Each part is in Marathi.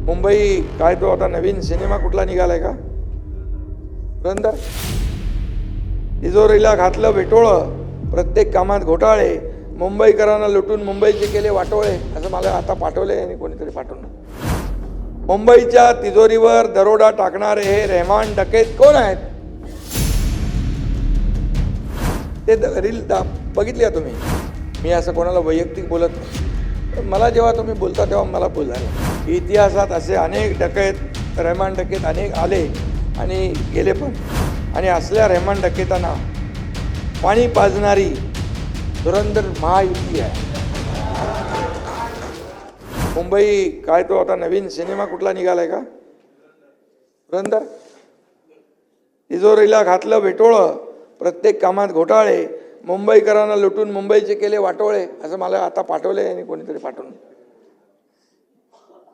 मुंबई काय तो आता नवीन सिनेमा कुठला निघालाय का? पुरंदर. तिजोरीला घातलं वेटोळं, प्रत्येक कामात घोटाळे, मुंबईकरांना लुटून मुंबईचे केले वाटोळे, असं मला आता पाठवले आणि कोणीतरी पाठवलं. मुंबईच्या तिजोरीवर दरोडा टाकणारे हे रहमान डकेत कोण आहेत? ते रील बघितली का तुम्ही? मी असं कोणाला वैयक्तिक बोलत नाही. मला जेव्हा तुम्ही बोलता तेव्हा मला बोलायला. इतिहासात असे अनेक डकैत, रहमान डकेत अनेक आले आणि गेले पण. आणि असल्या रहमान डकेतांना पाणी पाजणारी धुरंधर महायुती आहे. मुंबई काय तो आता नवीन सिनेमा कुठला निघालाय का? पुरंदर. तिजोरीला घातलं वेटोळं, प्रत्येक कामात घोटाळे, मुंबईकरांना लुटून मुंबईचे केले वाटोळे, असं मला आता पाठवले आणि कोणीतरी पाठवलं.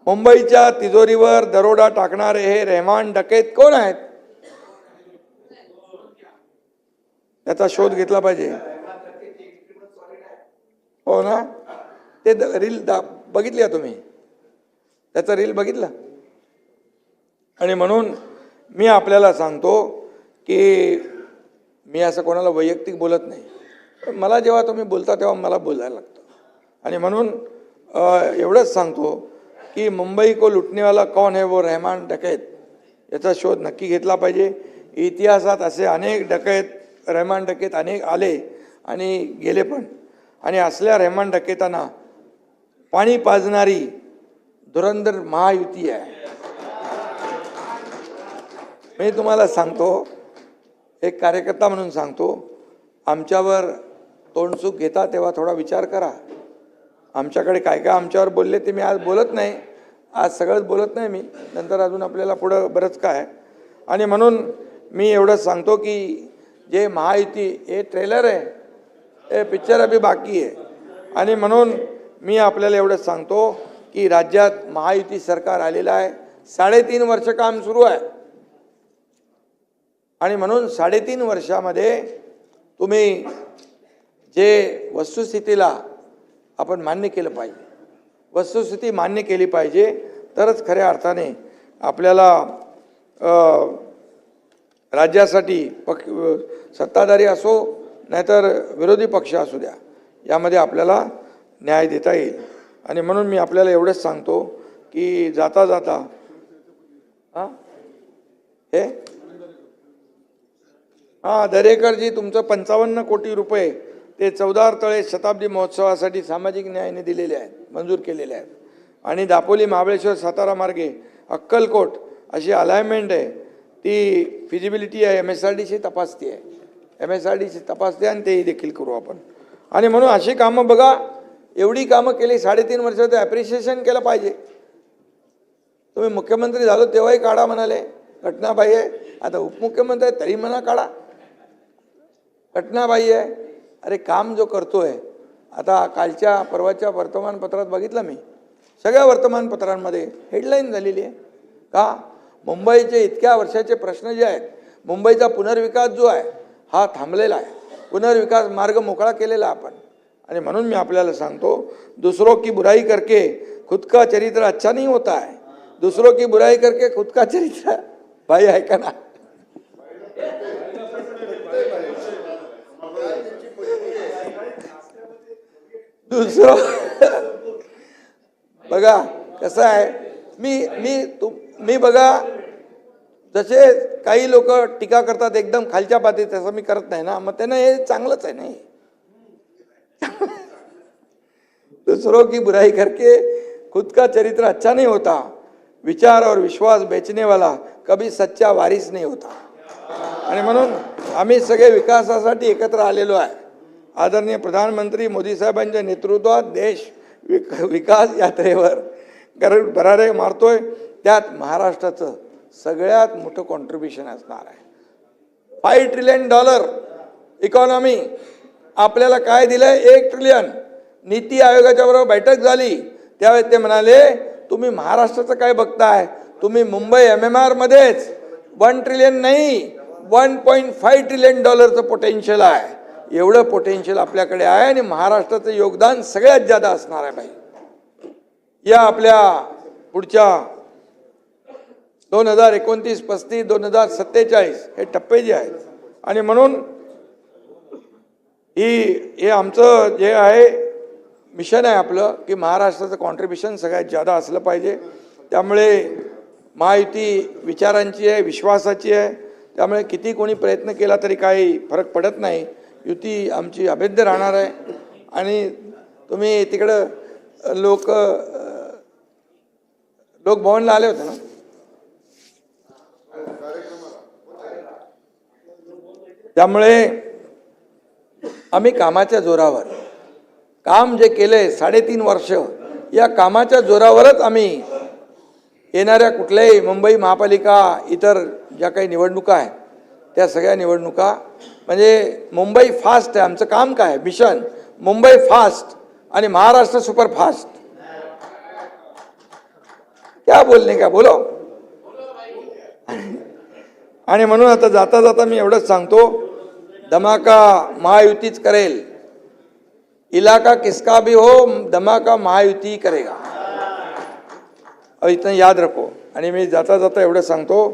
मुंबईच्या तिजोरीवर दरोडा टाकणारे हे रहमान डकेत कोण आहेत? त्याचा शोध घेतला पाहिजे. हो ना? ते रील बघितली का तुम्ही? त्याचा रील बघितला? आणि म्हणून मी आपल्याला सांगतो की मी असं कोणाला वैयक्तिक बोलत नाही. मला जेव्हा तुम्ही बोलता तेव्हा मला बोलायला लागतं. आणि म्हणून एवढंच सांगतो की मुंबई को लुटने वाला कौन है वो रहमान डकैत, याचा शोध नक्की घेतला पाहिजे. इतिहासात असे अनेक डकैत, रहमान डकेत अनेक आले आणि गेले पण. आणि असल्या रहमान डकेतांना पाणी पाजणारी धुरंधर महायुती आहे. मी तुम्हाला सांगतो, एक कार्यकर्ता म्हणून सांगतो, आमच्यावर तोंडसुख घेता तेव्हा थोडा विचार करा. आमच्याकडे काय काय आमच्यावर बोलले ते मी आज बोलत नाही. आज सगळंच बोलत नाही मी, नंतर अजून आपल्याला पुढं बरंच काय. आणि म्हणून मी एवढंच सांगतो की जे महायुती, हे ट्रेलर आहे, हे पिक्चर अभी बाकी आहे. आणि म्हणून मी आपल्याला एवढंच सांगतो की राज्यात महायुती सरकार आलेलं आहे. 3.5 वर्ष काम सुरू आहे. आणि म्हणून 3.5 वर्षामध्ये तुम्ही जे वस्तुस्थितीला आपण मान्य केलं पाहिजे, वस्तुस्थिती मान्य केली पाहिजे, तरच खऱ्या अर्थाने आपल्याला राज्यासाठी सत्ताधारी असो नाहीतर विरोधी पक्ष असू द्या, यामध्ये आपल्याला न्याय देता येईल. आणि म्हणून मी आपल्याला एवढंच सांगतो की जाता जाता दरेकरजी तुमचं 55 कोटी रुपये ते चौदार तळे शताब्दी महोत्सवासाठी सामाजिक न्यायाने दिलेले आहेत, मंजूर केलेले आहेत. आणि दापोली महाबळेश्वर सातारा मार्गे अक्कलकोट अशी अलाइनमेंट आहे, ती फिजिबिलिटी आहे, MSRDC तपासते आहे, MSRDC तपासते आणि तेही देखील करू आपण. आणि म्हणून अशी कामं बघा, एवढी कामं केली 3.5 वर्षाचं ॲप्रिशिएशन केलं पाहिजे. तुम्ही मुख्यमंत्री झालो तेव्हाही काढा म्हणाले, घटनाबाई आहे. आता उपमुख्यमंत्री आहे तरी म्हणा काढा, घटनाबाई आहे. अरे काम जो करतोय, आता कालच्या परवाच्या वर्तमानपत्रात बघितलं मी, सगळ्या वर्तमानपत्रांमध्ये हेडलाईन झालेली आहे. का? मुंबईचे इतक्या वर्षाचे प्रश्न जे आहेत, मुंबईचा पुनर्विकास जो आहे हा थांबलेला आहे, पुनर्विकास मार्ग मोकळा केलेला आपण. आणि म्हणून मी आपल्याला सांगतो, दूसरों की बुराई करके खुद का चरित्र अच्छा नहीं होता है, दूसरों की बुराई करके खुद का चरित्र. भाई ऐका ना, दुसरं बघा कसं आहे. मी बघा, जसे काही लोक टीका करतात एकदम खालच्या पातळीत, तसं मी करत नाही ना. मग त्यांना हे चांगलंच आहे नाही. दूसरों की बुराई करके खुद का चरित्र अच्छा नहीं होता, विचार और विश्वास बेचने वाला कभी सच्चा वारिस नहीं होता. आणि म्हणून आम्ही सगळे विकासासाठी एकत्र आलेलो आहे. आदरणीय प्रधानमंत्री मोदी साहेबांच्या नेतृत्वात देश विकास यात्रेवर भरारे मारतोय. त्यात महाराष्ट्राचं सगळ्यात मोठं कॉन्ट्रीब्युशन असणार आहे. $5 ट्रिलियन इकॉनॉमी. आपल्याला काय दिलंय? 1 ट्रिलियन. नीती आयोगाच्या बरोबर बैठक झाली त्यावेळेस ते म्हणाले, तुम्ही महाराष्ट्राचं काय बघताय, तुम्ही मुंबई MMR मध्येच 1 ट्रिलियन नाही, $1.5 ट्रिलियन पोटेन्शियल आहे. एवढं पोटेन्शियल आपल्याकडे आहे आणि महाराष्ट्राचं योगदान सगळ्यात जादा असणार आहे. भाई, या आपल्या पुढच्या 2029, 35, 2047 हे टप्पे जे आहेत आणि म्हणून हे आमचं जे आहे मिशन आहे आपलं की महाराष्ट्राचं कॉन्ट्रीब्युशन सगळ्यात जादा असलं पाहिजे. त्यामुळे महायुती विचारांची आहे, विश्वासाची आहे. त्यामुळे किती कोणी प्रयत्न केला तरी काही फरक पडत नाही. युती आमची अभेद्य राहणार आहे. आणि तुम्ही तिकडं लोकभवनला आले होते ना, त्यामुळे आम्ही कामाच्या जोरावर काम जे केले 3.5 वर्ष, या कामाच्या जोरावरच आम्ही येणाऱ्या कुठल्याही मुंबई महापालिका इतर ज्या काही निवडणुका आहेत त्या सगळ्या निवडणुका म्हणजे मुंबई फास्ट आहे. आमचं काम काय मिशन मुंबई फास्ट आणि महाराष्ट्र सुपर फास्ट. क्या बोलणे का बोलो. आणि म्हणून आता जाता जाता मी एवढंच सांगतो, धमाका महायुतीच करेल. इलाका किसका भी हो, धमाका महायुती करेगा. अब इतना याद रखो. आणि मी जाता जाता एवढं सांगतो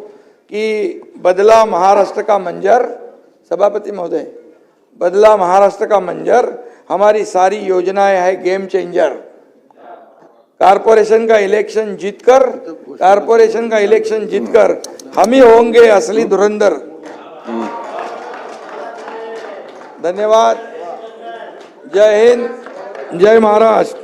की बदला महाराष्ट्र का मंजर, सभापति महोदय, बदला महाराष्ट्र का मंजर, हमारी सारी योजनाएं है गेम चेंजर. कारपोरेशन का इलेक्शन जीतकर हम ही होंगे असली धुरंधर. धन्यवाद. जय हिंद, जय महाराष्ट्र.